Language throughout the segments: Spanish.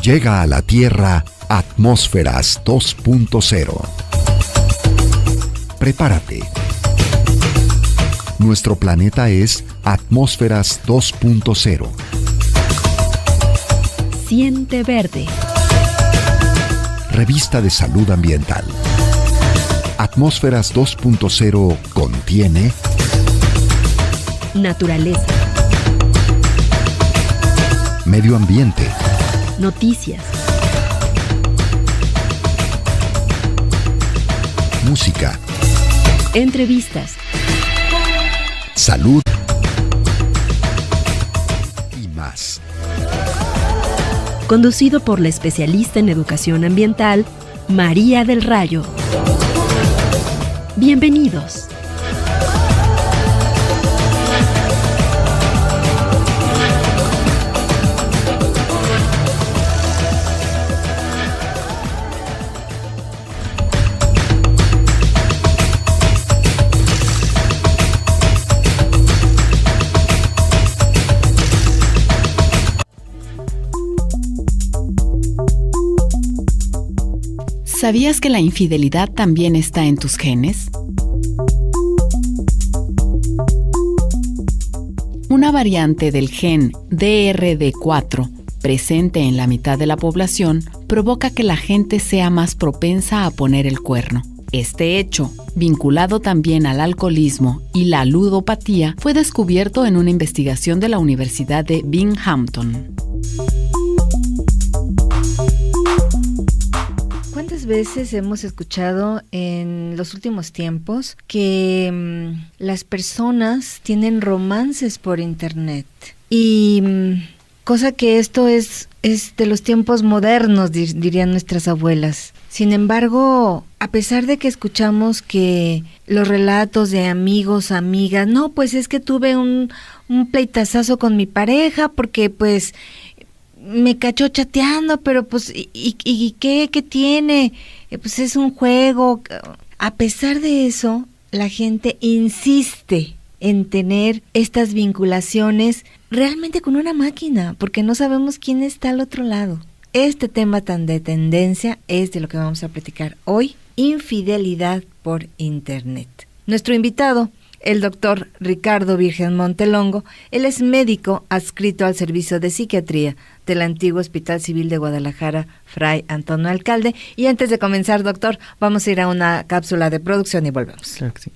Llega a la Tierra Atmósferas 2.0. Prepárate. Nuestro planeta es Atmósferas 2.0. Siente verde. Revista de Salud Ambiental. Atmósferas 2.0 contiene naturaleza, medio ambiente, noticias, música, entrevistas, salud y más. Conducido por la especialista en educación ambiental, María del Rayo. Bienvenidos. ¿Sabías que la infidelidad también está en tus genes? Una variante del gen DRD4, presente en la mitad de la población, provoca que la gente sea más propensa a poner el cuerno. Este hecho, vinculado también al alcoholismo y la ludopatía, fue descubierto en una investigación de la Universidad de Binghamton. ¿Cuántas veces hemos escuchado en los últimos tiempos que las personas tienen romances por internet? Y cosa que esto es de los tiempos modernos, dirían nuestras abuelas. Sin embargo, a pesar de que escuchamos que los relatos de amigos, amigas, no, pues es que tuve un pleitazazo con mi pareja porque pues me cachó chateando, pero pues, ¿y qué tiene? Pues es un juego. A pesar de eso, la gente insiste en tener estas vinculaciones realmente con una máquina, porque no sabemos quién está al otro lado. Este tema tan de tendencia es de lo que vamos a platicar hoy, infidelidad por internet. Nuestro invitado, el doctor Ricardo Virgen Montelongo, él es médico adscrito al Servicio de Psiquiatría del antiguo Hospital Civil de Guadalajara, Fray Antonio Alcalde. Y antes de comenzar, doctor, vamos a ir a una cápsula de producción y volvemos. Claro que sí.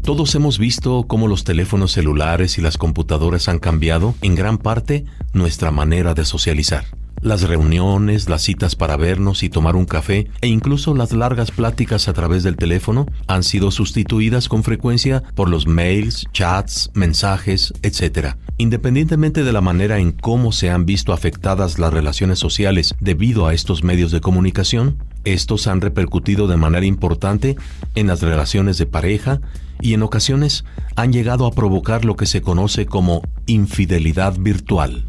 Todos hemos visto cómo los teléfonos celulares y las computadoras han cambiado, en gran parte, nuestra manera de socializar. Las reuniones, las citas para vernos y tomar un café e incluso las largas pláticas a través del teléfono han sido sustituidas con frecuencia por los mails, chats, mensajes, etc. Independientemente de la manera en cómo se han visto afectadas las relaciones sociales debido a estos medios de comunicación, estos han repercutido de manera importante en las relaciones de pareja y en ocasiones han llegado a provocar lo que se conoce como infidelidad virtual.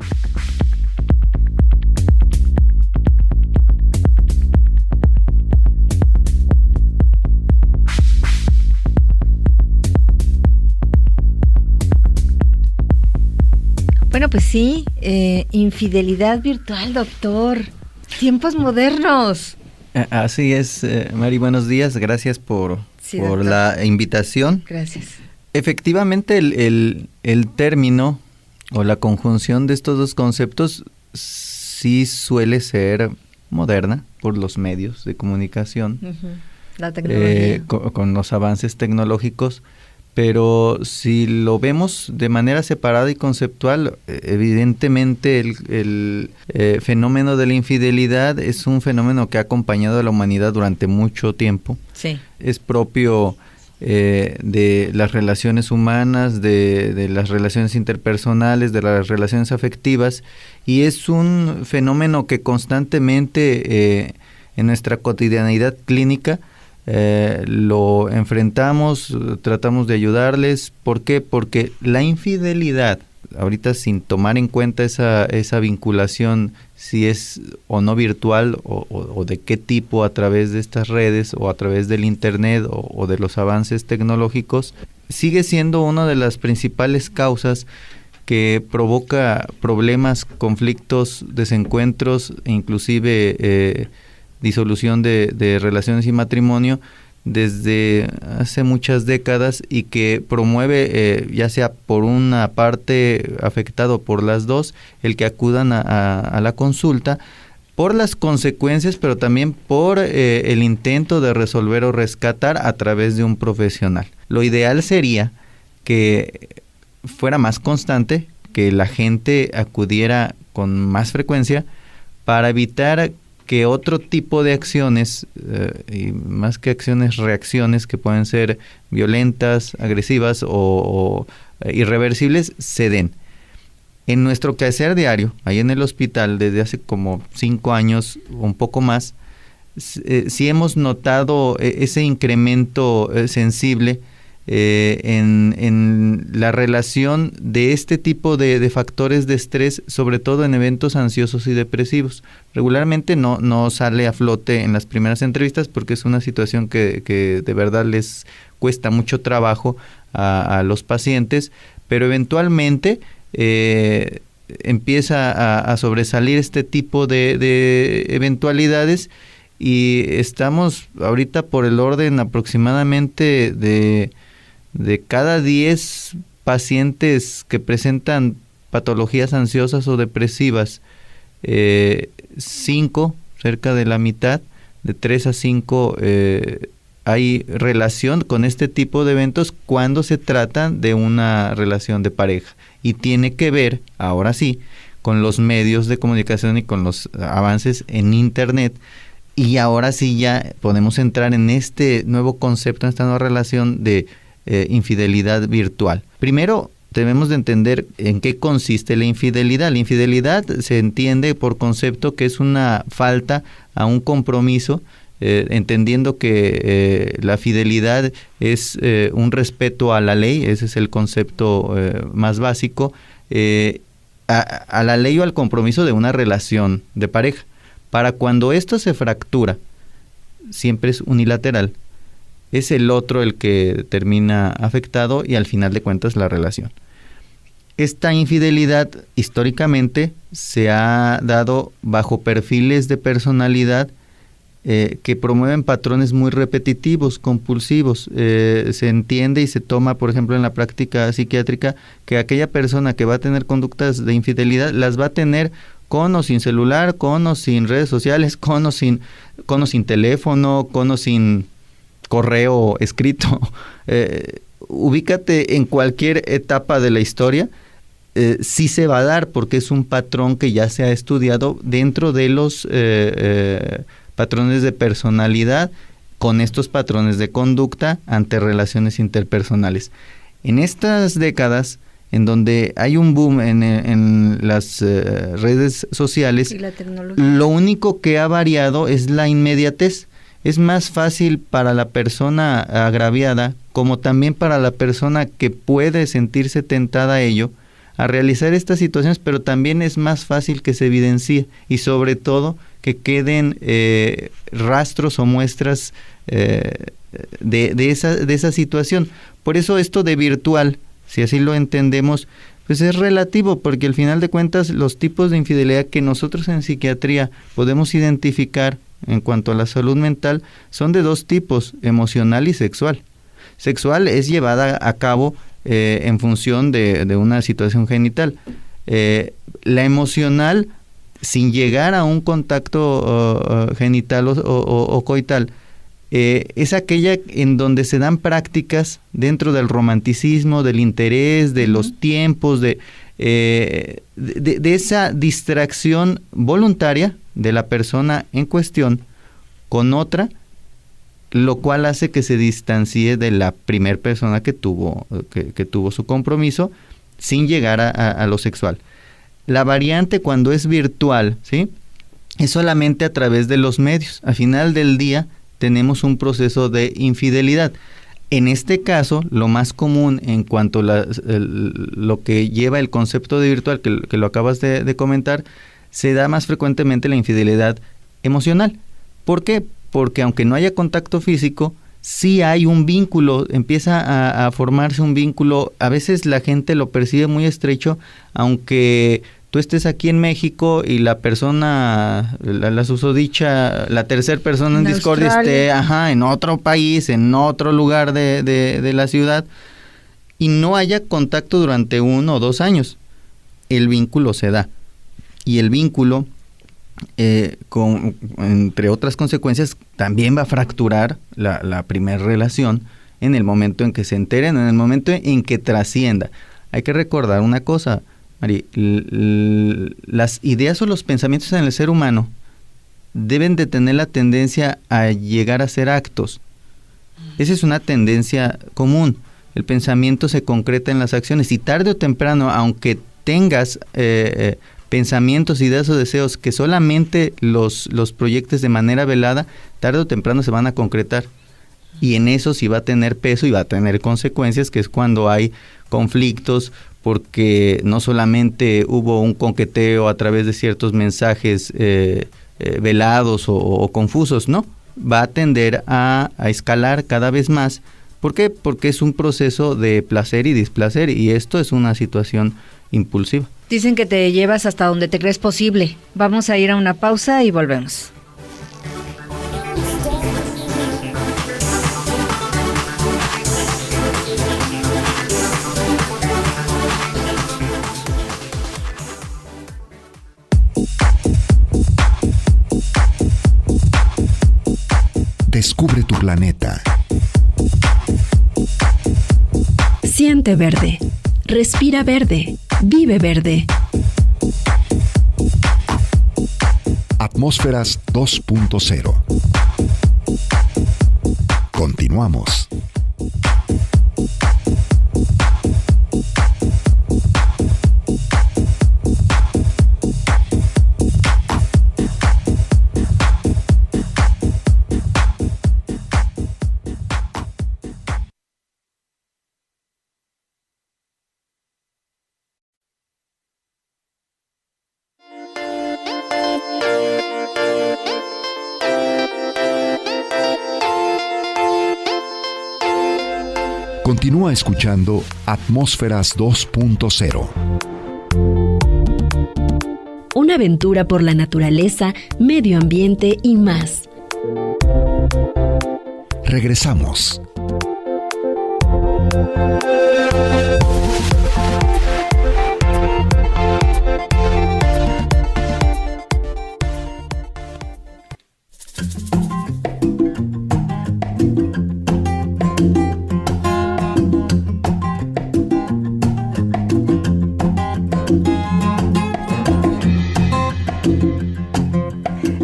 Bueno, pues sí, infidelidad virtual, doctor. Tiempos modernos. Así es, Mari, buenos días. Gracias por la invitación. Gracias. Efectivamente, el término o la conjunción de estos dos conceptos sí suele ser moderna por los medios de comunicación, La tecnología. con los avances tecnológicos. Pero si lo vemos de manera separada y conceptual, evidentemente el fenómeno de la infidelidad es un fenómeno que ha acompañado a la humanidad durante mucho tiempo. Sí. Es propio de las relaciones humanas, de las relaciones interpersonales, de las relaciones afectivas, y es un fenómeno que constantemente en nuestra cotidianidad clínica lo enfrentamos, tratamos de ayudarles. ¿Por qué? Porque la infidelidad, ahorita sin tomar en cuenta esa vinculación, si es o no virtual o de qué tipo a través de estas redes o a través del internet o de los avances tecnológicos, sigue siendo una de las principales causas que provoca problemas, conflictos, desencuentros e inclusive disolución de relaciones y matrimonio desde hace muchas décadas, y que promueve, ya sea por una parte afectada o por las dos, el que acudan a la consulta por las consecuencias, pero también por el intento de resolver o rescatar a través de un profesional. Lo ideal sería que fuera más constante, que la gente acudiera con más frecuencia para evitar que otro tipo de acciones, y más que acciones, reacciones que pueden ser violentas, agresivas o irreversibles, se den. En nuestro quehacer diario, ahí en el hospital, desde hace como 5 años, un poco más, sí hemos notado ese incremento sensible en la relación de este tipo de factores de estrés, sobre todo en eventos ansiosos y depresivos. Regularmente no sale a flote en las primeras entrevistas porque es una situación que de verdad les cuesta mucho trabajo a los pacientes, pero eventualmente empieza a sobresalir este tipo de eventualidades, y estamos ahorita por el orden aproximadamente de cada 10 pacientes que presentan patologías ansiosas o depresivas, 5, cerca de la mitad, de 3 a 5, hay relación con este tipo de eventos cuando se trata de una relación de pareja. Y tiene que ver, ahora sí, con los medios de comunicación y con los avances en Internet. Y ahora sí ya podemos entrar en este nuevo concepto, en esta nueva relación de infidelidad virtual. Primero, debemos de entender en qué consiste la infidelidad. La infidelidad se entiende por concepto que es una falta a un compromiso, entendiendo que la fidelidad es un respeto a la ley. Ese es el concepto más básico, a la ley o al compromiso de una relación de pareja. Para cuando esto se fractura, siempre es unilateral. Es el otro el que termina afectado y al final de cuentas la relación. Esta infidelidad históricamente se ha dado bajo perfiles de personalidad que promueven patrones muy repetitivos, compulsivos. Se entiende y se toma, por ejemplo, en la práctica psiquiátrica, que aquella persona que va a tener conductas de infidelidad las va a tener con o sin celular, con o sin redes sociales, con o sin teléfono, con o sin correo escrito. Ubícate en cualquier etapa de la historia, sí se va a dar, porque es un patrón que ya se ha estudiado dentro de los patrones de personalidad, con estos patrones de conducta ante relaciones interpersonales. En estas décadas, en donde hay un boom en las redes sociales, y la tecnología, lo único que ha variado es la inmediatez. Es más fácil para la persona agraviada, como también para la persona que puede sentirse tentada a ello, a realizar estas situaciones, pero también es más fácil que se evidencie y sobre todo que queden rastros o muestras de esa situación. Por eso esto de virtual, si así lo entendemos, pues es relativo, porque al final de cuentas los tipos de infidelidad que nosotros en psiquiatría podemos identificar en cuanto a la salud mental son de 2 tipos, emocional y sexual. Sexual es llevada a cabo en función de una situación genital. La emocional, sin llegar a un contacto genital o coital, es aquella en donde se dan prácticas dentro del romanticismo, del interés, de los tiempos, de esa distracción voluntaria de la persona en cuestión con otra, lo cual hace que se distancie de la primer persona que tuvo su compromiso, sin llegar a lo sexual. La variante, cuando es virtual, ¿sí?, es solamente a través de los medios. Al final del día tenemos un proceso de infidelidad. En este caso, lo más común en cuanto a lo que lleva el concepto de virtual, que lo acabas de comentar, se da más frecuentemente la infidelidad emocional. ¿Por qué? Porque aunque no haya contacto físico, sí hay un vínculo, empieza a formarse un vínculo. A veces la gente lo percibe muy estrecho, aunque tú estés aquí en México y la persona, la susodicha, la tercera persona en Discord esté en otro país, en otro lugar de la ciudad, y no haya contacto durante 1 o 2 años. El vínculo se da. Y el vínculo, entre otras consecuencias, también va a fracturar la primera relación en el momento en que se enteren, en el momento en que trascienda. Hay que recordar una cosa, Mari, las ideas o los pensamientos en el ser humano deben de tener la tendencia a llegar a ser actos. Esa es una tendencia común. El pensamiento se concreta en las acciones y tarde o temprano, aunque tengas pensamientos, ideas o deseos que solamente los proyectes de manera velada, tarde o temprano se van a concretar. Y en eso sí va a tener peso y va a tener consecuencias, que es cuando hay conflictos, porque no solamente hubo un coqueteo a través de ciertos mensajes velados o confusos, ¿no? Va a tender a escalar cada vez más. ¿Por qué? Porque es un proceso de placer y displacer, y esto es una situación impulsiva. Dicen que te llevas hasta donde te crees posible. Vamos a ir a una pausa y volvemos. Descubre tu planeta. Siente verde. Respira verde. Vive verde. Atmósferas 2.0. Continuamos. Continúa escuchando Atmósferas 2.0. Una aventura por la naturaleza, medio ambiente y más. Regresamos.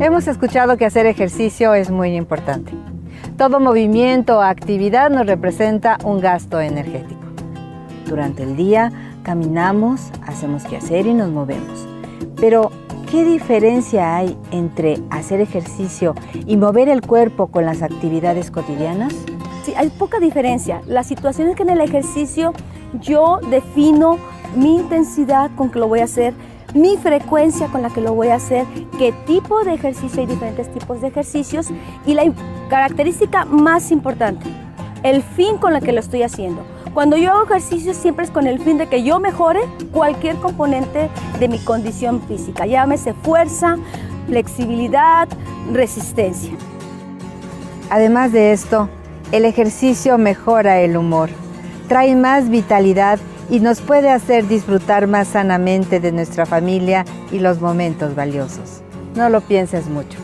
Hemos escuchado que hacer ejercicio es muy importante. Todo movimiento o actividad nos representa un gasto energético. Durante el día caminamos, hacemos quehacer y nos movemos. Pero, ¿qué diferencia hay entre hacer ejercicio y mover el cuerpo con las actividades cotidianas? Sí, hay poca diferencia. La situación es que en el ejercicio yo defino mi intensidad con que lo voy a hacer, mi frecuencia con la que lo voy a hacer, qué tipo de ejercicio, hay diferentes tipos de ejercicios, y la característica más importante, el fin con el que lo estoy haciendo. Cuando yo hago ejercicio siempre es con el fin de que yo mejore cualquier componente de mi condición física, llámese fuerza, flexibilidad, resistencia. Además de esto, el ejercicio mejora el humor, trae más vitalidad y nos puede hacer disfrutar más sanamente de nuestra familia y los momentos valiosos. No lo pienses mucho.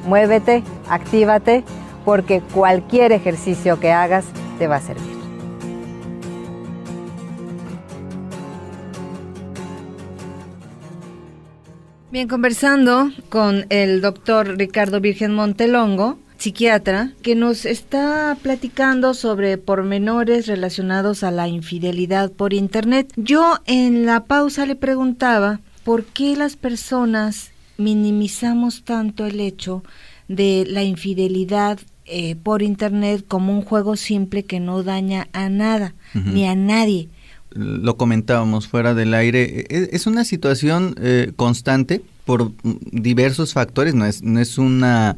Muévete, actívate, porque cualquier ejercicio que hagas te va a servir. Bien, conversando con el doctor Ricardo Virgen Montelongo, psiquiatra, que nos está platicando sobre pormenores relacionados a la infidelidad por internet. Yo en la pausa le preguntaba por qué las personas minimizamos tanto el hecho de la infidelidad por internet como un juego simple que no daña a nada, ni a nadie. Lo comentábamos fuera del aire, es una situación constante por diversos factores, no es una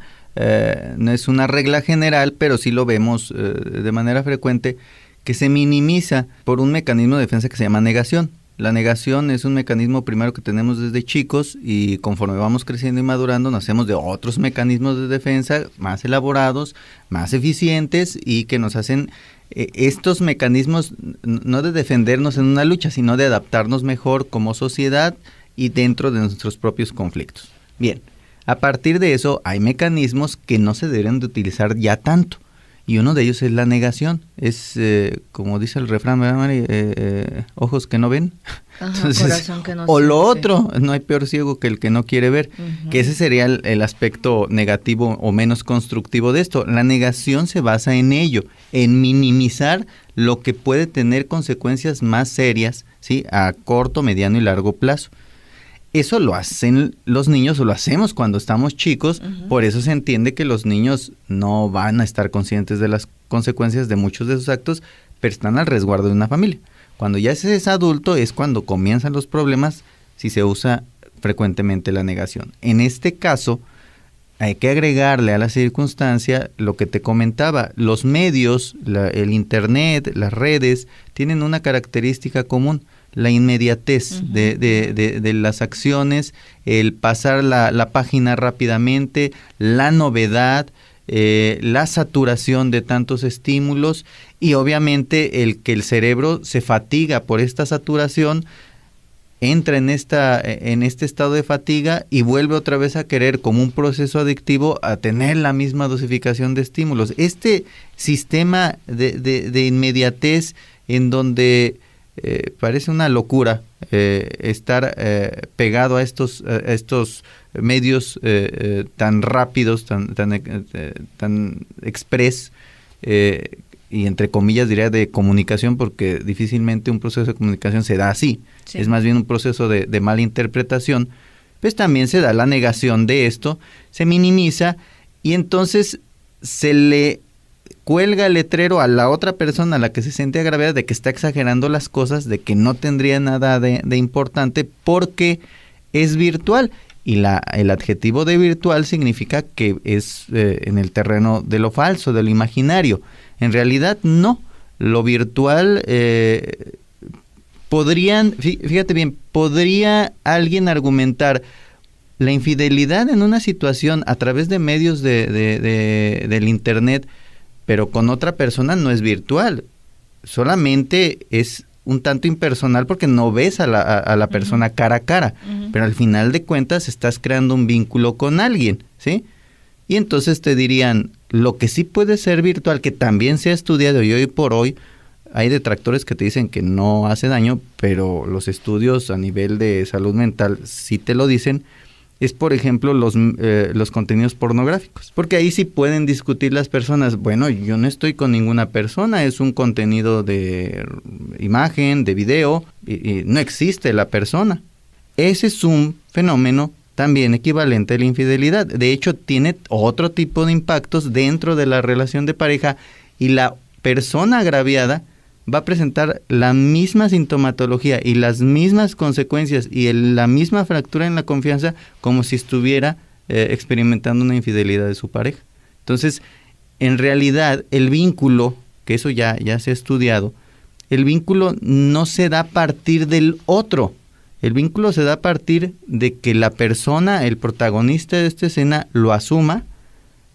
no es una regla general, pero sí lo vemos de manera frecuente, que se minimiza por un mecanismo de defensa que se llama negación. La negación es un mecanismo primero que tenemos desde chicos y conforme vamos creciendo y madurando nacemos de otros mecanismos de defensa más elaborados, más eficientes y que nos hacen estos mecanismos no de defendernos en una lucha, sino de adaptarnos mejor como sociedad y dentro de nuestros propios conflictos. Bien, a partir de eso hay mecanismos que no se deben de utilizar ya tanto. Y uno de ellos es la negación. Es, como dice el refrán, ¿verdad, Mari? Ojos que no ven. Ajá, entonces, corazón que no o siente. lo otro, no hay peor ciego que el que no quiere ver. Uh-huh. Que ese sería el aspecto negativo o menos constructivo de esto. La negación se basa en ello, en minimizar lo que puede tener consecuencias más serias, ¿sí? A corto, mediano y largo plazo. Eso lo hacen los niños o lo hacemos cuando estamos chicos, por eso se entiende que los niños no van a estar conscientes de las consecuencias de muchos de sus actos, pero están al resguardo de una familia. Cuando ya se es adulto es cuando comienzan los problemas si se usa frecuentemente la negación. En este caso hay que agregarle a la circunstancia lo que te comentaba, los medios, el internet, las redes tienen una característica común. La inmediatez de las acciones, el pasar la página rápidamente, la novedad, la saturación de tantos estímulos y obviamente el que el cerebro se fatiga por esta saturación, entra en este estado de fatiga y vuelve otra vez a querer, como un proceso adictivo, a tener la misma dosificación de estímulos. Este sistema de inmediatez en donde parece una locura estar pegado a estos medios tan rápidos, tan express, y entre comillas diría de comunicación, porque difícilmente un proceso de comunicación se da así, sí. Es más bien un proceso de mala interpretación, pues también se da la negación de esto, se minimiza y entonces se le cuelga el letrero a la otra persona a la que se siente agraviada de que está exagerando las cosas, de que no tendría nada de importante porque es virtual. Y el adjetivo de virtual significa que es en el terreno de lo falso, de lo imaginario. En realidad no. Lo virtual fíjate bien, podría alguien argumentar la infidelidad en una situación a través de medios del internet, pero con otra persona no es virtual, solamente es un tanto impersonal porque no ves a la persona cara a cara, pero al final de cuentas estás creando un vínculo con alguien, ¿sí? Y entonces te dirían, lo que sí puede ser virtual, que también se ha estudiado y hoy por hoy hay detractores que te dicen que no hace daño, pero los estudios a nivel de salud mental sí te lo dicen, es por ejemplo los contenidos pornográficos, porque ahí sí pueden discutir las personas, bueno, yo no estoy con ninguna persona, es un contenido de imagen, de video, y no existe la persona. Ese es un fenómeno también equivalente a la infidelidad, de hecho tiene otro tipo de impactos dentro de la relación de pareja y la persona agraviada va a presentar la misma sintomatología y las mismas consecuencias y la misma fractura en la confianza como si estuviera experimentando una infidelidad de su pareja. Entonces, en realidad, el vínculo, que eso ya se ha estudiado, el vínculo no se da a partir del otro. El vínculo se da a partir de que la persona, el protagonista de esta escena, lo asuma,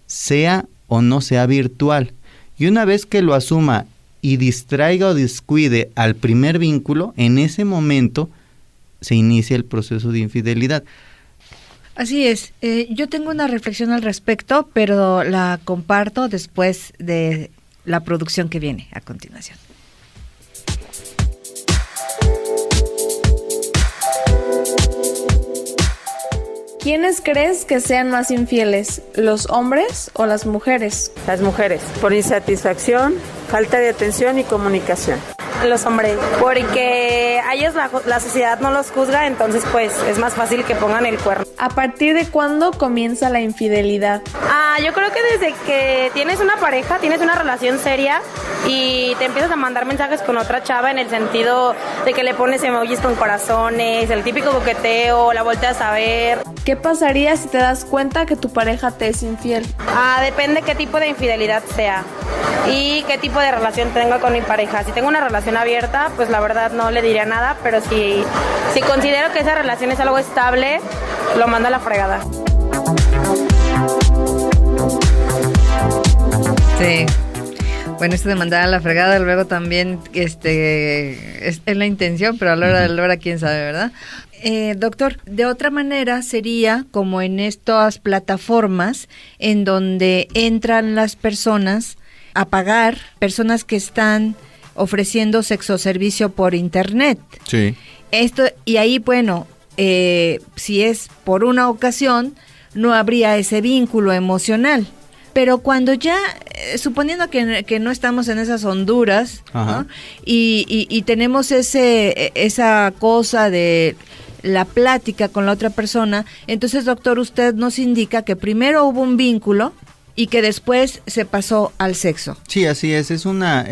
sea o no sea virtual. Y una vez que lo asuma y distraiga o descuide al primer vínculo, en ese momento se inicia el proceso de infidelidad. Así es. Yo tengo una reflexión al respecto, pero la comparto después de la producción que viene a continuación. ¿Quiénes crees que sean más infieles, los hombres o las mujeres? Las mujeres, por insatisfacción, falta de atención y comunicación. Los hombres, porque a ellos la sociedad no los juzga, entonces pues es más fácil que pongan el cuerno. ¿A partir de cuándo comienza la infidelidad? Yo creo que desde que tienes una pareja, tienes una relación seria y te empiezas a mandar mensajes con otra chava en el sentido de que le pones emojis con corazones, el típico coqueteo, la volteas a ver. ¿Qué pasaría si te das cuenta que tu pareja te es infiel? Depende qué tipo de infidelidad sea y qué tipo de relación tengo con mi pareja. Si tengo una relación abierta, pues la verdad no le diría nada, pero si considero que esa relación es algo estable, lo mando a la fregada. Sí. Bueno, esto de mandar a la fregada luego también es la intención, pero a la hora de la hora quién sabe, ¿verdad? Doctor, de otra manera sería como en estas plataformas en donde entran las personas a pagar, personas que están ofreciendo sexoservicio por internet. Sí. Y ahí, bueno, si es por una ocasión, no habría ese vínculo emocional. Pero cuando ya, suponiendo que no estamos en esas honduras, ¿no? y tenemos esa cosa de la plática con la otra persona, entonces, doctor, usted nos indica que primero hubo un vínculo y que después se pasó al sexo. Sí, así es una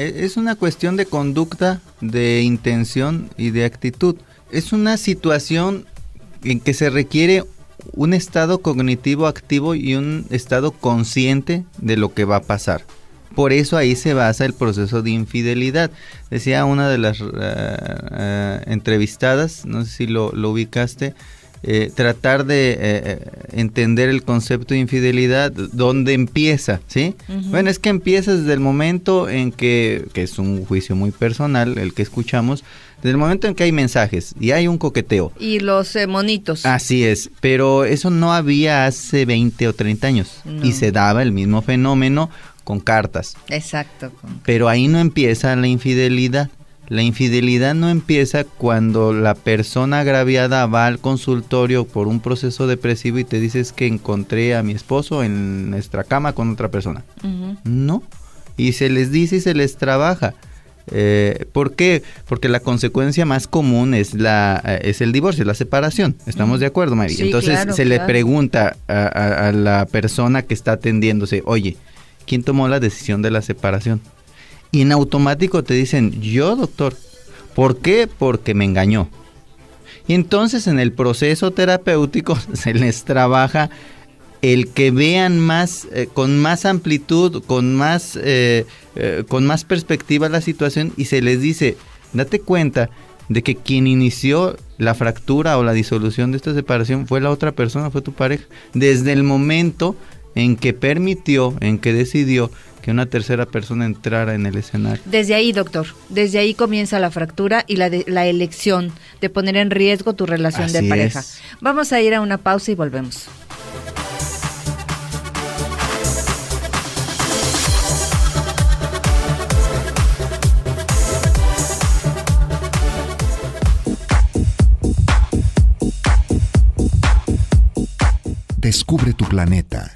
cuestión de conducta, de intención y de actitud. Es una situación en que se requiere un estado cognitivo activo y un estado consciente de lo que va a pasar. Por eso ahí se basa el proceso de infidelidad. Decía una de las entrevistadas, no sé si lo ubicaste, tratar de entender el concepto de infidelidad, dónde empieza, ¿sí? Uh-huh. Bueno, es que empieza desde el momento en que es un juicio muy personal, el que escuchamos, desde el momento en que hay mensajes y hay un coqueteo. Y los monitos. Así es, pero eso no había hace 20 o 30 años. No. Y se daba el mismo fenómeno con cartas. Exacto. Pero ahí no empieza la infidelidad. La infidelidad no empieza cuando la persona agraviada va al consultorio por un proceso depresivo y te dices que encontré a mi esposo en nuestra cama con otra persona. Uh-huh. No, y se les dice y se les trabaja. ¿Por qué? Porque la consecuencia más común es el divorcio, la separación. ¿Estamos de acuerdo, María? Sí, entonces claro, se le pregunta a la persona que está atendiéndose, oye, ¿quién tomó la decisión de la separación? Y en automático te dicen, yo, doctor. ¿Por qué? Porque me engañó. Y entonces en el proceso terapéutico se les trabaja el que vean más, con más amplitud, con más perspectiva la situación, y se les dice, date cuenta de que quien inició la fractura o la disolución de esta separación fue la otra persona, fue tu pareja, desde el momento en que permitió, en que decidió que una tercera persona entrara en el escenario. Desde ahí, doctor, desde ahí comienza la fractura y la elección de poner en riesgo tu relación Así de pareja. es. Vamos a ir a una pausa y volvemos. Descubre tu planeta.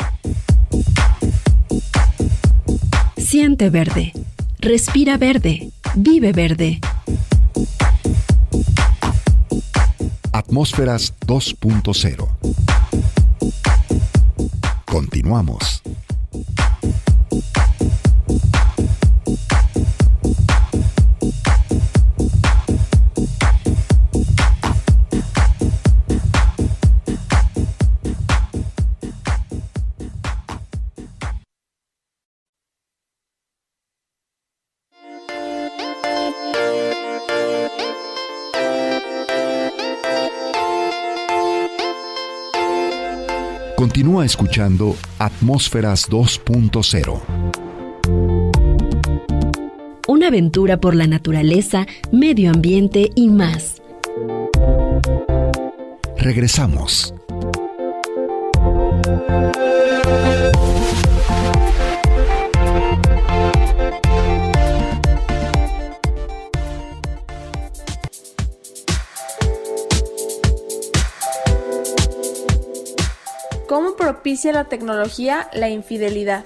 Siente verde, respira verde, vive verde. Atmósferas 2.0. Continuamos. Continúa escuchando Atmósferas 2.0. Una aventura por la naturaleza, medio ambiente y más. Regresamos. ¿Cómo propicia la tecnología la infidelidad?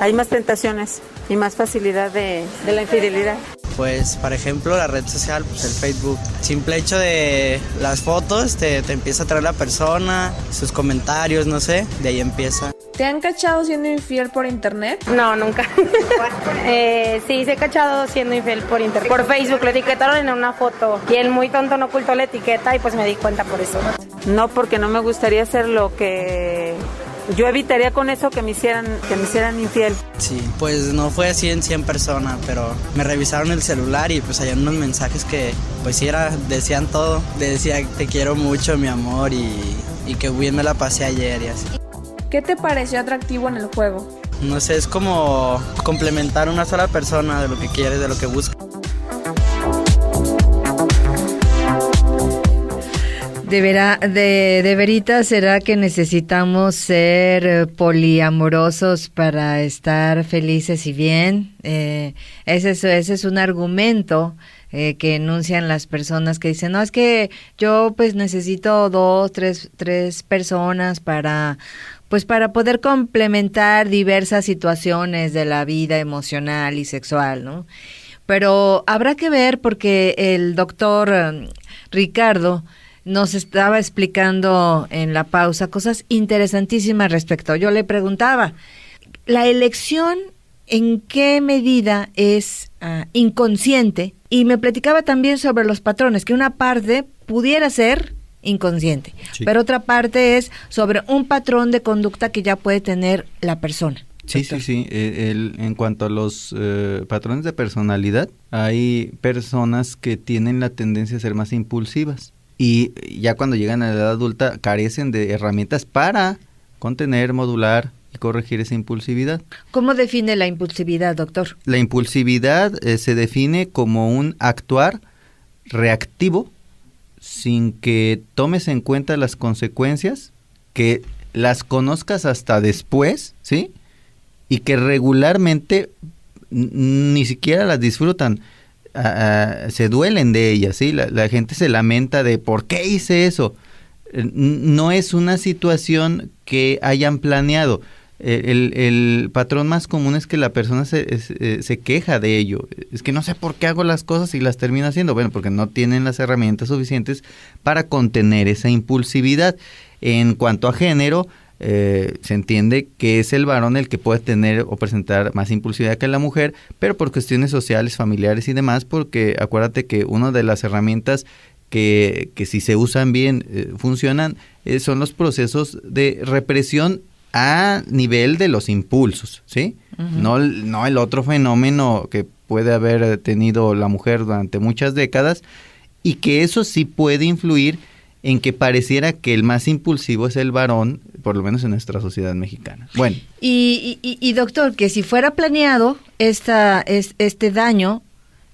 Hay más tentaciones y más facilidad de la infidelidad. Pues, por ejemplo, la red social, pues el Facebook. Simple hecho de las fotos, te empieza a traer la persona, sus comentarios, no sé, de ahí empieza. ¿Te han cachado siendo infiel por internet? No, nunca. Sí, se he cachado siendo infiel por internet. Por Facebook, lo etiquetaron en una foto y el muy tonto no ocultó la etiqueta y pues me di cuenta por eso. No, porque no me gustaría hacer lo que yo evitaría con eso que me hicieran infiel. Sí, pues no fue así en 100 personas, pero me revisaron el celular y pues hay unos mensajes que pues sí decían todo. Decía te quiero mucho, mi amor, y que bien me la pasé ayer y así. ¿Qué te pareció atractivo en el juego? No sé, es como complementar a una sola persona de lo que quieres, de lo que buscas. De veritas, ¿será que necesitamos ser poliamorosos para estar felices y bien? Ese es un argumento que enuncian las personas que dicen, no, es que yo pues necesito 2, 3 personas para poder complementar diversas situaciones de la vida emocional y sexual, ¿no? Pero habrá que ver, porque el doctor Ricardo nos estaba explicando en la pausa cosas interesantísimas respecto. Yo le preguntaba, ¿la elección en qué medida es inconsciente? Y me platicaba también sobre los patrones, que una parte pudiera ser inconsciente, sí, pero otra parte es sobre un patrón de conducta que ya puede tener la persona. Sí, doctor. Sí. En cuanto a los patrones de personalidad, hay personas que tienen la tendencia a ser más impulsivas y ya cuando llegan a la edad adulta carecen de herramientas para contener, modular y corregir esa impulsividad. ¿Cómo define la impulsividad, doctor? La impulsividad se define como un actuar reactivo sin que tomes en cuenta las consecuencias, que las conozcas hasta después, ¿sí? Y que regularmente ni siquiera las disfrutan, se duelen de ellas, ¿sí? La gente se lamenta de ¿por qué hice eso? No es una situación que hayan planeado. El patrón más común es que la persona se queja de ello. Es que no sé por qué hago las cosas y las termino haciendo. Bueno, porque no tienen las herramientas suficientes para contener esa impulsividad. En cuanto a género, se entiende que es el varón el que puede tener o presentar más impulsividad que la mujer, pero por cuestiones sociales, familiares y demás, porque acuérdate que una de las herramientas que si se usan bien funcionan, son los procesos de represión a nivel de los impulsos, ¿sí? Uh-huh. No el otro fenómeno que puede haber tenido la mujer durante muchas décadas, y que eso sí puede influir en que pareciera que el más impulsivo es el varón, por lo menos en nuestra sociedad mexicana. Bueno. Y doctor, que si fuera planeado este daño,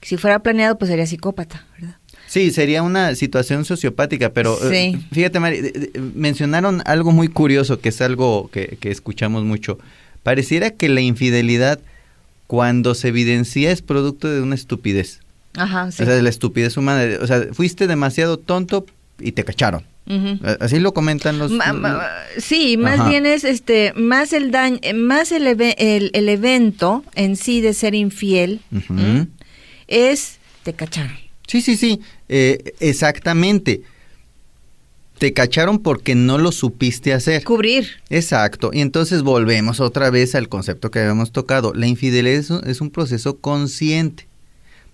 si fuera planeado, pues sería psicópata, ¿verdad? Sí, sería una situación sociopática, pero sí. Fíjate, Mari, mencionaron algo muy curioso, que es algo que escuchamos mucho. Pareciera que la infidelidad, cuando se evidencia, es producto de una estupidez. Ajá, sí. O sea, de la estupidez humana. O sea, fuiste demasiado tonto y te cacharon. Uh-huh. Así lo comentan los... Sí, más Ajá. bien es más el daño, más el evento en sí de ser infiel, uh-huh. Es te cacharon. Sí, exactamente. Te cacharon porque no lo supiste hacer. Cubrir. Exacto. Y entonces volvemos otra vez al concepto que habíamos tocado. La infidelidad es un proceso consciente.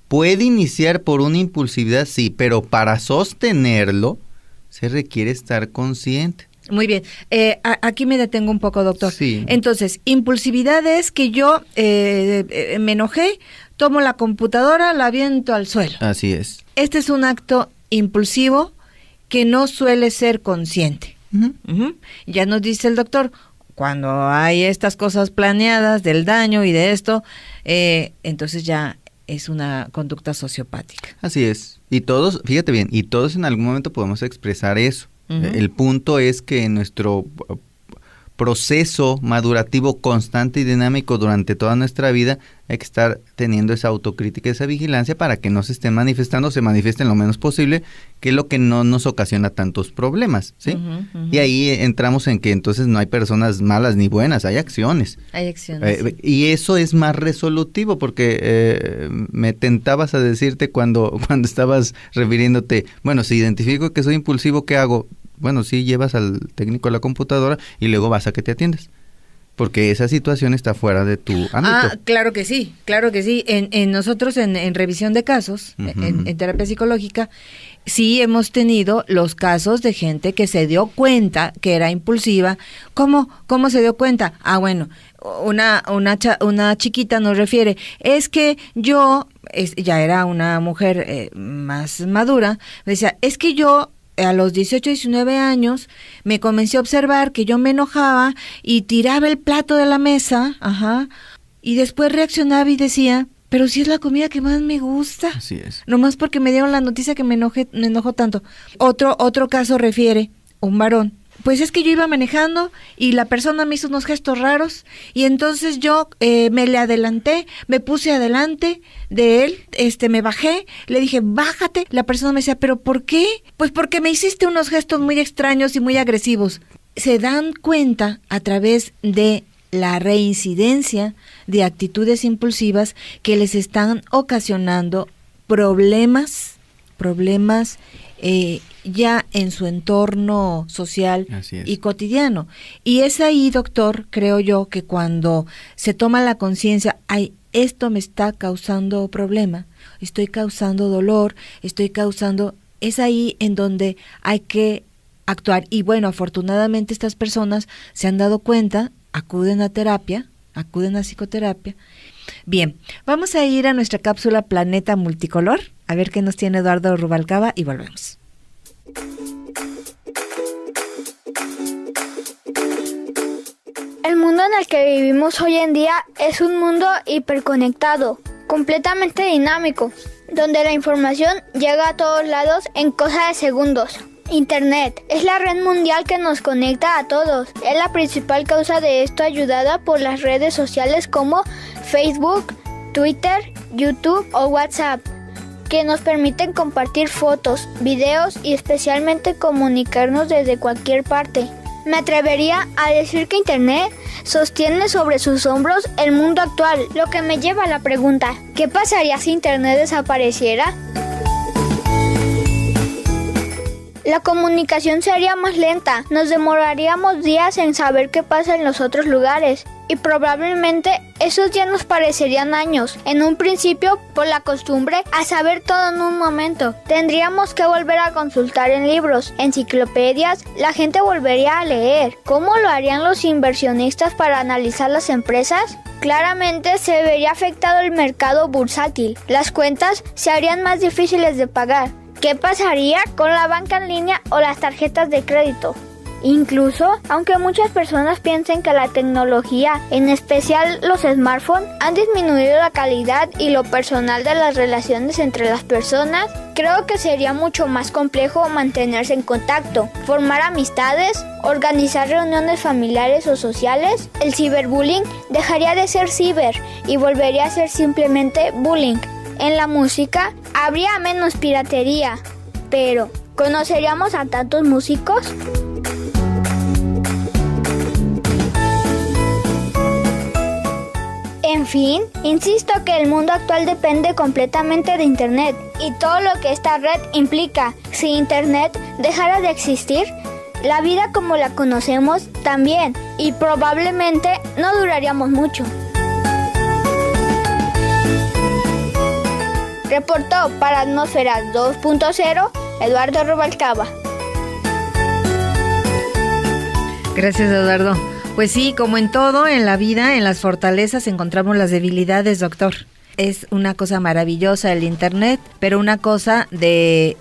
Puede iniciar por una impulsividad, sí, pero para sostenerlo se requiere estar consciente. Muy bien. Aquí me detengo un poco, doctor. Sí. Entonces, impulsividad es que yo me enojé, tomo la computadora, la aviento al suelo. Así es. Este es un acto impulsivo que no suele ser consciente. Uh-huh. Uh-huh. Ya nos dice el doctor, cuando hay estas cosas planeadas del daño y de esto, entonces ya es una conducta sociopática. Así es. Y todos, fíjate bien, y todos en algún momento podemos expresar eso. Uh-huh. El punto es que nuestro proceso madurativo constante y dinámico durante toda nuestra vida, hay que estar teniendo esa autocrítica, esa vigilancia para que no se estén manifestando, se manifiesten lo menos posible, que es lo que no nos ocasiona tantos problemas, ¿sí? Y ahí entramos en que entonces no hay personas malas ni buenas, hay acciones. Hay acciones. Y eso es más resolutivo, porque me tentabas a decirte cuando estabas refiriéndote, bueno, si identifico que soy impulsivo, ¿qué hago? Bueno, sí, llevas al técnico a la computadora y luego vas a que te atiendas. Porque esa situación está fuera de tu ámbito. Ah, claro que sí, claro que sí. En nosotros en revisión de casos, en terapia psicológica, sí hemos tenido los casos de gente que se dio cuenta que era impulsiva. ¿Cómo se dio cuenta? Ah, bueno, una chiquita nos refiere, es que yo, ya era una mujer más madura, decía, es que yo a los 18, 19 años me comencé a observar que yo me enojaba y tiraba el plato de la mesa, y después reaccionaba y decía, pero si es la comida que más me gusta. Así es. Nomás porque me dieron la noticia que me enojó tanto. Otro caso refiere, un varón, pues es que yo iba manejando y la persona me hizo unos gestos raros y entonces yo me le adelanté, me puse adelante de él, me bajé, le dije, bájate. La persona me decía, ¿pero por qué? Pues porque me hiciste unos gestos muy extraños y muy agresivos. Se dan cuenta a través de la reincidencia de actitudes impulsivas que les están ocasionando problemas ya en su entorno social y cotidiano. Y es ahí, doctor, creo yo, que cuando se toma la conciencia, ay, esto me está causando problema, estoy causando dolor, es ahí en donde hay que actuar. Y bueno, afortunadamente estas personas se han dado cuenta, acuden a psicoterapia. Bien, vamos a ir a nuestra cápsula Planeta Multicolor, a ver qué nos tiene Eduardo Rubalcaba y volvemos. El mundo en el que vivimos hoy en día es un mundo hiperconectado, completamente dinámico, donde la información llega a todos lados en cosa de segundos. Internet es la red mundial que nos conecta a todos. Es la principal causa de esto, ayudada por las redes sociales como Facebook, Twitter, YouTube o WhatsApp, que nos permiten compartir fotos, videos y especialmente comunicarnos desde cualquier parte. Me atrevería a decir que Internet sostiene sobre sus hombros el mundo actual, lo que me lleva a la pregunta, ¿qué pasaría si Internet desapareciera? La comunicación sería más lenta, nos demoraríamos días en saber qué pasa en los otros lugares y probablemente esos días nos parecerían años. En un principio, por la costumbre a saber todo en un momento, tendríamos que volver a consultar en libros, enciclopedias, la gente volvería a leer. ¿Cómo lo harían los inversionistas para analizar las empresas? Claramente se vería afectado el mercado bursátil, las cuentas se harían más difíciles de pagar. ¿Qué pasaría con la banca en línea o las tarjetas de crédito? Incluso, aunque muchas personas piensen que la tecnología, en especial los smartphones, han disminuido la calidad y lo personal de las relaciones entre las personas, creo que sería mucho más complejo mantenerse en contacto, formar amistades, organizar reuniones familiares o sociales. El ciberbullying dejaría de ser ciber y volvería a ser simplemente bullying. En la música habría menos piratería, pero ¿conoceríamos a tantos músicos? En fin, insisto que el mundo actual depende completamente de Internet y todo lo que esta red implica. Si Internet dejara de existir, la vida como la conocemos también, y probablemente no duraríamos mucho. Reportó para Atmósfera 2.0 Eduardo Rubalcaba. Gracias, Eduardo. Pues sí, como en todo en la vida, en las fortalezas encontramos las debilidades, doctor. Es una cosa maravillosa el Internet, pero una cosa de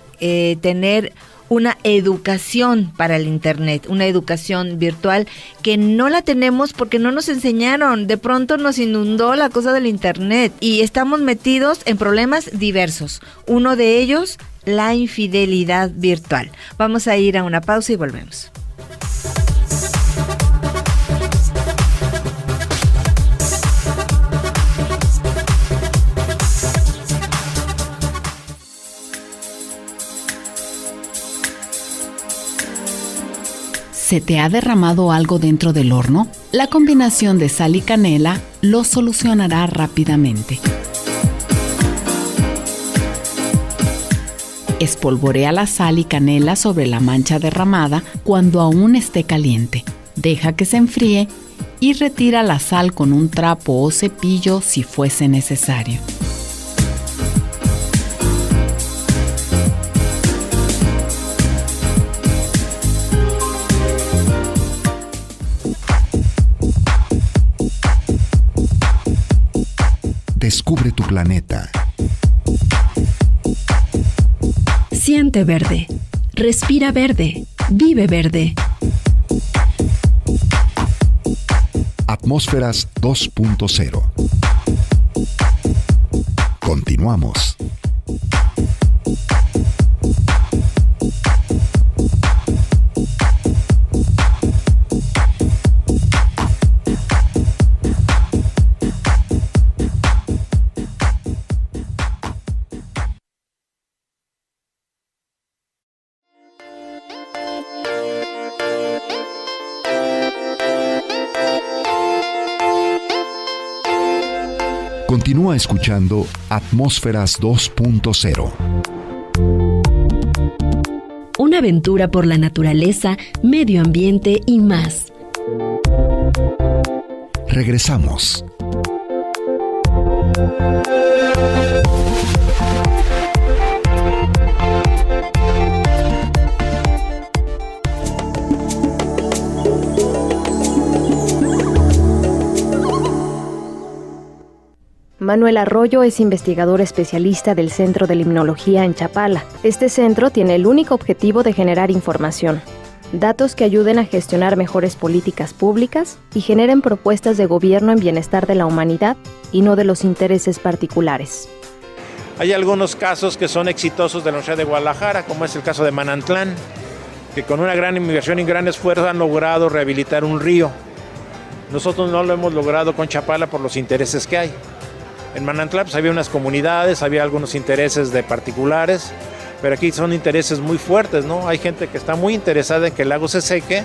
tener una educación para el Internet, una educación virtual que no la tenemos porque no nos enseñaron. De pronto nos inundó la cosa del Internet y estamos metidos en problemas diversos. Uno de ellos, la infidelidad virtual. Vamos a ir a una pausa y volvemos. ¿Se te ha derramado algo dentro del horno? La combinación de sal y canela lo solucionará rápidamente. Espolvorea la sal y canela sobre la mancha derramada cuando aún esté caliente. Deja que se enfríe y retira la sal con un trapo o cepillo si fuese necesario. Descubre tu planeta. Siente verde. Respira verde. Vive verde. Atmósferas 2.0. Continuamos. Continúa escuchando Atmósferas 2.0. Una aventura por la naturaleza, medio ambiente y más. Regresamos. Manuel Arroyo es investigador especialista del Centro de Limnología en Chapala. Este centro tiene el único objetivo de generar información, datos que ayuden a gestionar mejores políticas públicas y generen propuestas de gobierno en bienestar de la humanidad y no de los intereses particulares. Hay algunos casos que son exitosos de la Universidad de Guadalajara, como es el caso de Manantlán, que con una gran inversión y gran esfuerzo han logrado rehabilitar un río. Nosotros no lo hemos logrado con Chapala por los intereses que hay. En Manantlán pues, había unas comunidades, había algunos intereses de particulares, pero aquí son intereses muy fuertes, ¿no? Hay gente que está muy interesada en que el lago se seque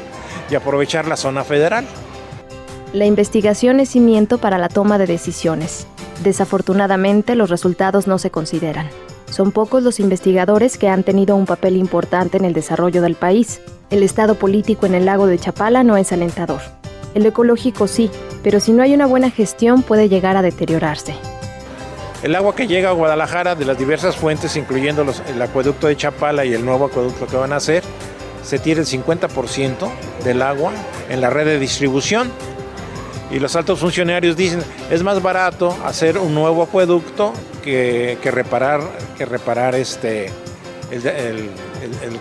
y aprovechar la zona federal. La investigación es cimiento para la toma de decisiones. Desafortunadamente, los resultados no se consideran. Son pocos los investigadores que han tenido un papel importante en el desarrollo del país. El estado político en el lago de Chapala no es alentador. El ecológico sí, pero si no hay una buena gestión puede llegar a deteriorarse. El agua que llega a Guadalajara de las diversas fuentes, incluyendo el acueducto de Chapala y el nuevo acueducto que van a hacer, se tira el 50% del agua en la red de distribución. Y los altos funcionarios dicen, es más barato hacer un nuevo acueducto que reparar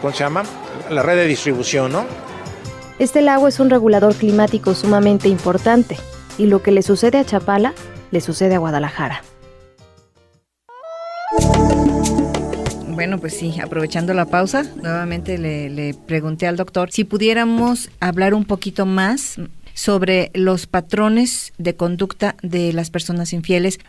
¿cómo se llama? La red de distribución, ¿no? Este lago es un regulador climático sumamente importante y lo que le sucede a Chapala, le sucede a Guadalajara. Bueno, pues sí, aprovechando la pausa, nuevamente le pregunté al doctor si pudiéramos hablar un poquito más sobre los patrones de conducta de las personas infieles.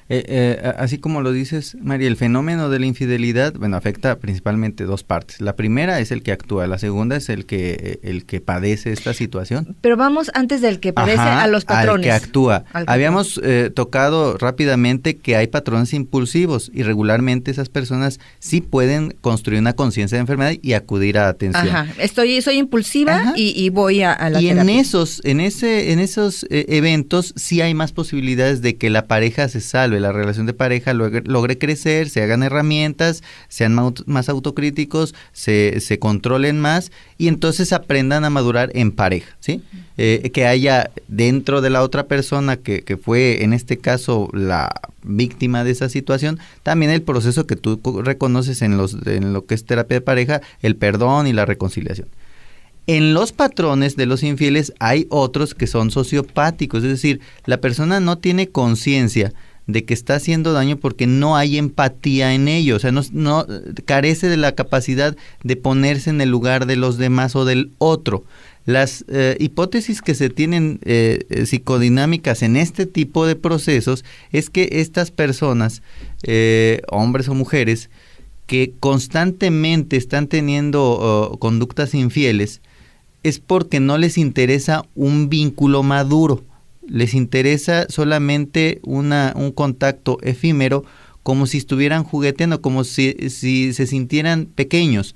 Así como lo dices, María, el fenómeno de la infidelidad, afecta principalmente dos partes. La primera es el que actúa, la segunda es el que padece esta situación. Pero vamos antes del que padece a los patrones. Al que actúa. Habíamos tocado rápidamente que hay patrones impulsivos y regularmente esas personas sí pueden construir una conciencia de enfermedad y acudir a atención. Soy impulsiva y voy a la terapia. En esos eventos sí hay más posibilidades de que la pareja se salve, la relación de pareja logre crecer, se hagan herramientas, sean más autocríticos, se controlen más y entonces aprendan a madurar en pareja, ¿sí? Que haya dentro de la otra persona que fue en este caso la víctima de esa situación, también el proceso que tú reconoces en lo que es terapia de pareja, el perdón y la reconciliación. En los patrones de los infieles hay otros que son sociopáticos, es decir, la persona no tiene conciencia de que está haciendo daño porque no hay empatía en ello, o sea, no carece de la capacidad de ponerse en el lugar de los demás o del otro. Las hipótesis que se tienen psicodinámicas en este tipo de procesos es que estas personas, hombres o mujeres, que constantemente están teniendo conductas infieles, es porque no les interesa un vínculo maduro, les interesa solamente un contacto efímero, como si estuvieran jugueteando, como si se sintieran pequeños.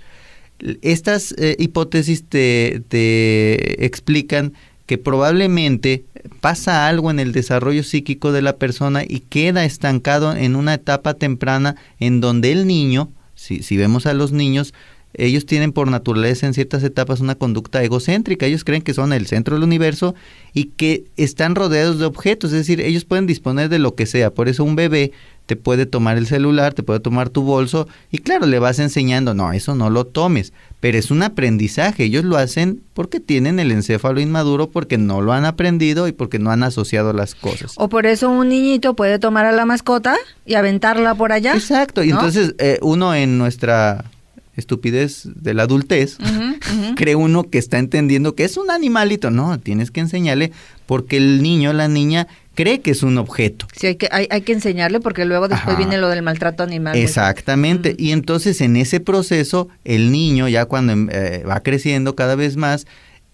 Estas hipótesis te explican que probablemente pasa algo en el desarrollo psíquico de la persona y queda estancado en una etapa temprana en donde el niño, si vemos a los niños, ellos tienen por naturaleza en ciertas etapas una conducta egocéntrica. Ellos creen que son el centro del universo y que están rodeados de objetos, es decir, ellos pueden disponer de lo que sea. Por eso un bebé te puede tomar el celular, te puede tomar tu bolso y claro, le vas enseñando, no, eso no lo tomes, pero es un aprendizaje. Ellos lo hacen porque tienen el encéfalo inmaduro, porque no lo han aprendido y porque no han asociado las cosas. O por eso un niñito puede tomar a la mascota y aventarla por allá. Exacto, y entonces uno en nuestra estupidez de la adultez, cree uno que está entendiendo que es un animalito. No, tienes que enseñarle porque el niño, la niña, cree que es un objeto. Sí, hay que enseñarle porque luego después viene lo del maltrato animal. Exactamente, y entonces en ese proceso, el niño ya cuando va creciendo cada vez más,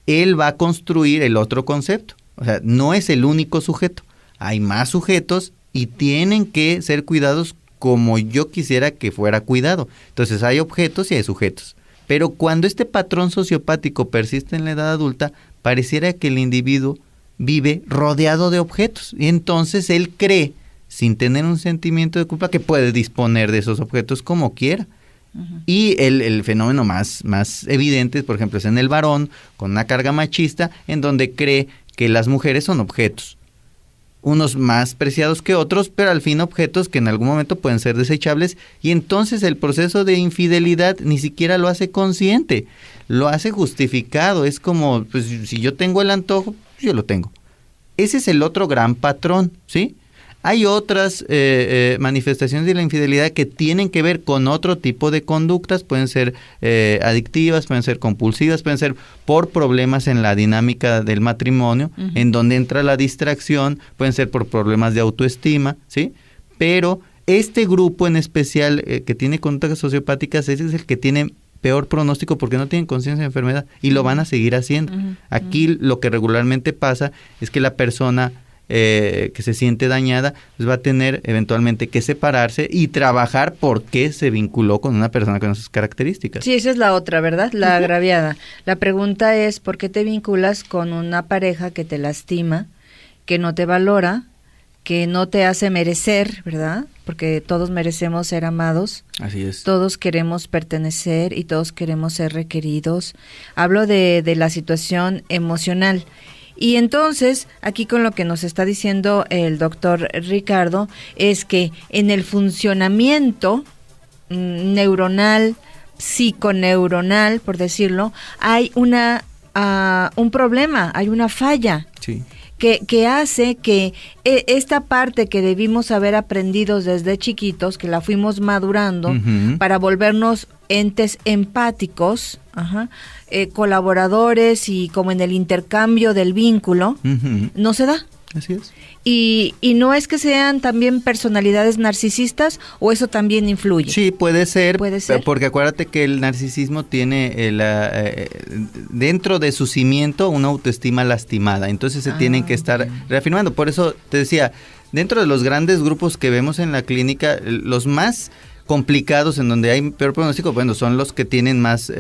él va a construir el otro concepto. O sea, no es el único sujeto, hay más sujetos y tienen que ser cuidados como yo quisiera que fuera cuidado. Entonces hay objetos y hay sujetos. Pero cuando este patrón sociopático persiste en la edad adulta, pareciera que el individuo vive rodeado de objetos. Y entonces él cree, sin tener un sentimiento de culpa, que puede disponer de esos objetos como quiera. Y el fenómeno más evidente, por ejemplo, es en el varón, con una carga machista, en donde cree que las mujeres son objetos. Unos más preciados que otros, pero al fin objetos que en algún momento pueden ser desechables, y entonces el proceso de infidelidad ni siquiera lo hace consciente, lo hace justificado. Es como, pues si yo tengo el antojo, yo lo tengo. Ese es el otro gran patrón, ¿sí? Hay otras manifestaciones de la infidelidad que tienen que ver con otro tipo de conductas, pueden ser adictivas, pueden ser compulsivas, pueden ser por problemas en la dinámica del matrimonio, en donde entra la distracción, pueden ser por problemas de autoestima, ¿sí? Pero este grupo en especial que tiene conductas sociopáticas, ese es el que tiene peor pronóstico porque no tienen conciencia de enfermedad y lo van a seguir haciendo. Aquí lo que regularmente pasa es que la persona que se siente dañada, pues va a tener eventualmente que separarse y trabajar por qué se vinculó con una persona con esas características. Sí, esa es la otra, ¿verdad? La agraviada. La pregunta es, ¿por qué te vinculas con una pareja que te lastima, que no te valora, que no te hace merecer, ¿verdad? Porque todos merecemos ser amados. Así es. Todos queremos pertenecer y todos queremos ser requeridos. Hablo de la situación emocional. Y entonces, aquí con lo que nos está diciendo el doctor Ricardo, es que en el funcionamiento neuronal, psiconeuronal, por decirlo, hay un problema, hay una falla. Sí. Que hace que esta parte que debimos haber aprendido desde chiquitos, que la fuimos madurando para volvernos entes empáticos, colaboradores y como en el intercambio del vínculo, no se da. Así es. Y no es que sean también personalidades narcisistas, o eso también influye. Sí, puede ser, porque acuérdate que el narcisismo tiene dentro de su cimiento una autoestima lastimada, entonces se tienen que estar reafirmando. Por eso te decía, dentro de los grandes grupos que vemos en la clínica, los más complicados, en donde hay peor pronóstico, bueno, son los que tienen más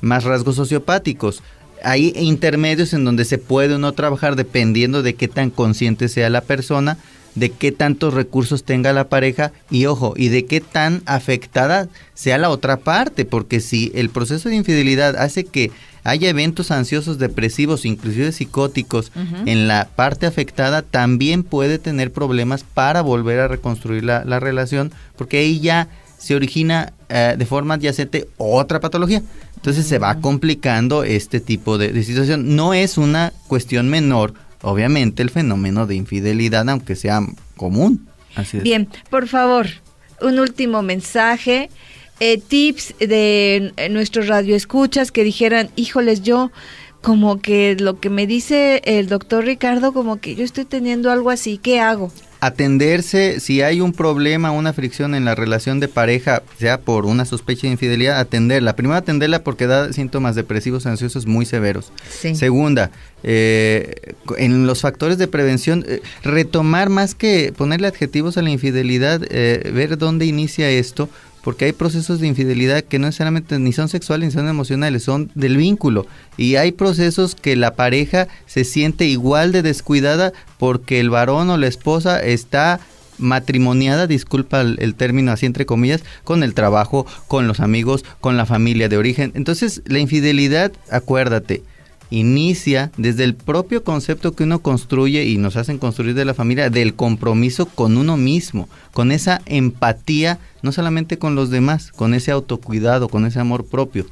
rasgos sociopáticos. Hay intermedios en donde se puede o no trabajar dependiendo de qué tan consciente sea la persona, de qué tantos recursos tenga la pareja y ojo, y de qué tan afectada sea la otra parte, porque si el proceso de infidelidad hace que haya eventos ansiosos, depresivos, inclusive psicóticos en la parte afectada, también puede tener problemas para volver a reconstruir la relación, porque ahí ya se origina de forma adyacente otra patología. Entonces se va complicando este tipo de situación. No es una cuestión menor, obviamente, el fenómeno de infidelidad, aunque sea común. Así es. Bien, por favor, un último mensaje, tips de nuestros radioescuchas que dijeran, híjoles, yo como que lo que me dice el doctor Ricardo, como que yo estoy teniendo algo así, ¿qué hago? atenderse, si hay un problema, una fricción en la relación de pareja, sea por una sospecha de infidelidad, atenderla. Primero, atenderla porque da síntomas depresivos, ansiosos muy severos. Sí. Segunda, en los factores de prevención, retomar más que ponerle adjetivos a la infidelidad, ver dónde inicia esto, porque hay procesos de infidelidad que no necesariamente ni son sexuales ni son emocionales, son del vínculo. Y hay procesos que la pareja se siente igual de descuidada porque el varón o la esposa está matrimoniada, disculpa el término así entre comillas, con el trabajo, con los amigos, con la familia de origen. Entonces, la infidelidad, acuérdate, inicia desde el propio concepto que uno construye y nos hacen construir de la familia, del compromiso con uno mismo, con esa empatía, no solamente con los demás, con ese autocuidado, con ese amor propio.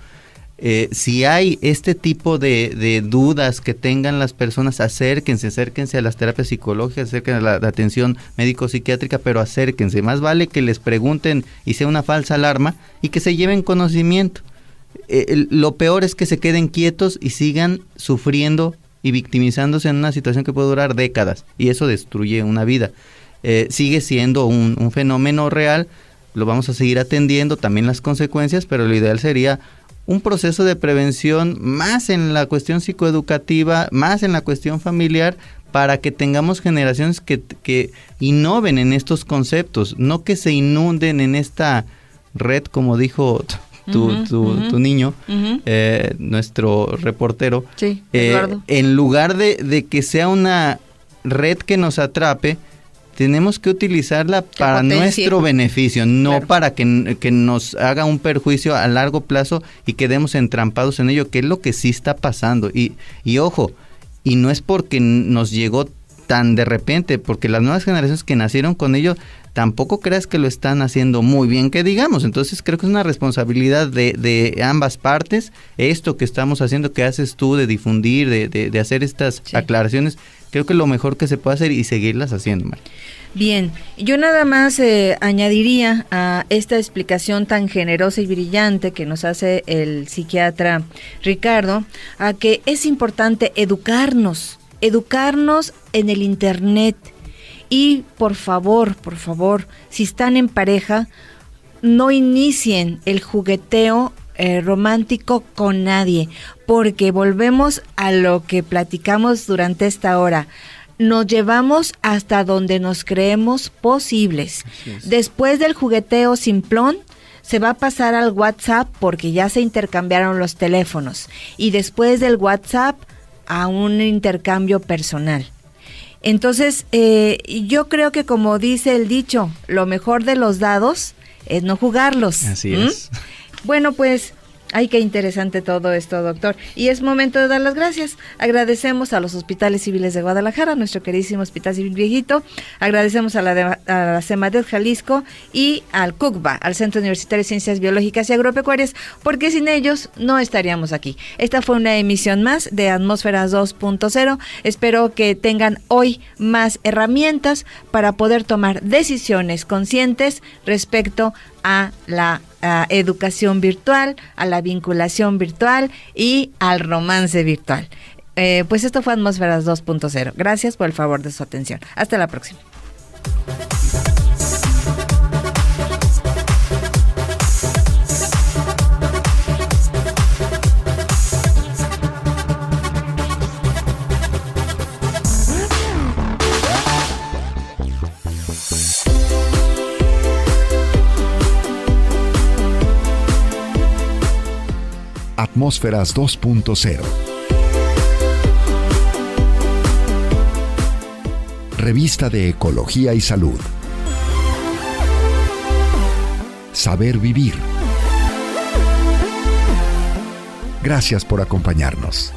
Si hay este tipo de dudas que tengan las personas, acérquense a las terapias psicológicas, acérquense a la atención médico-psiquiátrica, pero acérquense. Más vale que les pregunten y sea una falsa alarma y que se lleven conocimiento. Lo peor es que se queden quietos y sigan sufriendo y victimizándose en una situación que puede durar décadas, y eso destruye una vida. Sigue siendo un fenómeno real, lo vamos a seguir atendiendo, también las consecuencias, pero lo ideal sería un proceso de prevención más en la cuestión psicoeducativa, más en la cuestión familiar, para que tengamos generaciones que innoven en estos conceptos, no que se inunden en esta red, como dijo tu niño, nuestro reportero, sí, Eduardo. En lugar de que sea una red que nos atrape, tenemos que utilizarla para nuestro beneficio, no claro, para que nos haga un perjuicio a largo plazo y quedemos entrampados en ello, que es lo que sí está pasando. Y ojo, y no es porque nos llegó tan de repente, porque las nuevas generaciones que nacieron con ello, tampoco creas que lo están haciendo muy bien, que digamos. Entonces creo que es una responsabilidad de ambas partes, esto que estamos haciendo, que haces tú, de difundir, de hacer estas aclaraciones. Creo que es lo mejor que se puede hacer y seguirlas haciendo, María. Bien, yo nada más añadiría a esta explicación tan generosa y brillante que nos hace el psiquiatra Ricardo, a que es importante educarnos en el Internet. Y por favor, si están en pareja, no inicien el jugueteo romántico con nadie, porque volvemos a lo que platicamos durante esta hora. Nos llevamos hasta donde nos creemos posibles. Después del jugueteo simplón, se va a pasar al WhatsApp porque ya se intercambiaron los teléfonos. Y después del WhatsApp, a un intercambio personal. Entonces, yo creo que, como dice el dicho, lo mejor de los dados es no jugarlos. Así es. Bueno, pues, ay, qué interesante todo esto, doctor. Y es momento de dar las gracias. Agradecemos a los hospitales civiles de Guadalajara, nuestro queridísimo Hospital Civil Viejito. Agradecemos a la CEMADET Jalisco y al CUCBA, al Centro Universitario de Ciencias Biológicas y Agropecuarias, porque sin ellos no estaríamos aquí. Esta fue una emisión más de Atmósferas 2.0. Espero que tengan hoy más herramientas para poder tomar decisiones conscientes respecto a la educación virtual, a la vinculación virtual y al romance virtual. Pues esto fue Atmósferas 2.0. Gracias por el favor de su atención. Hasta la próxima. Atmósferas 2.0. Revista de Ecología y Salud. Saber vivir. Gracias por acompañarnos.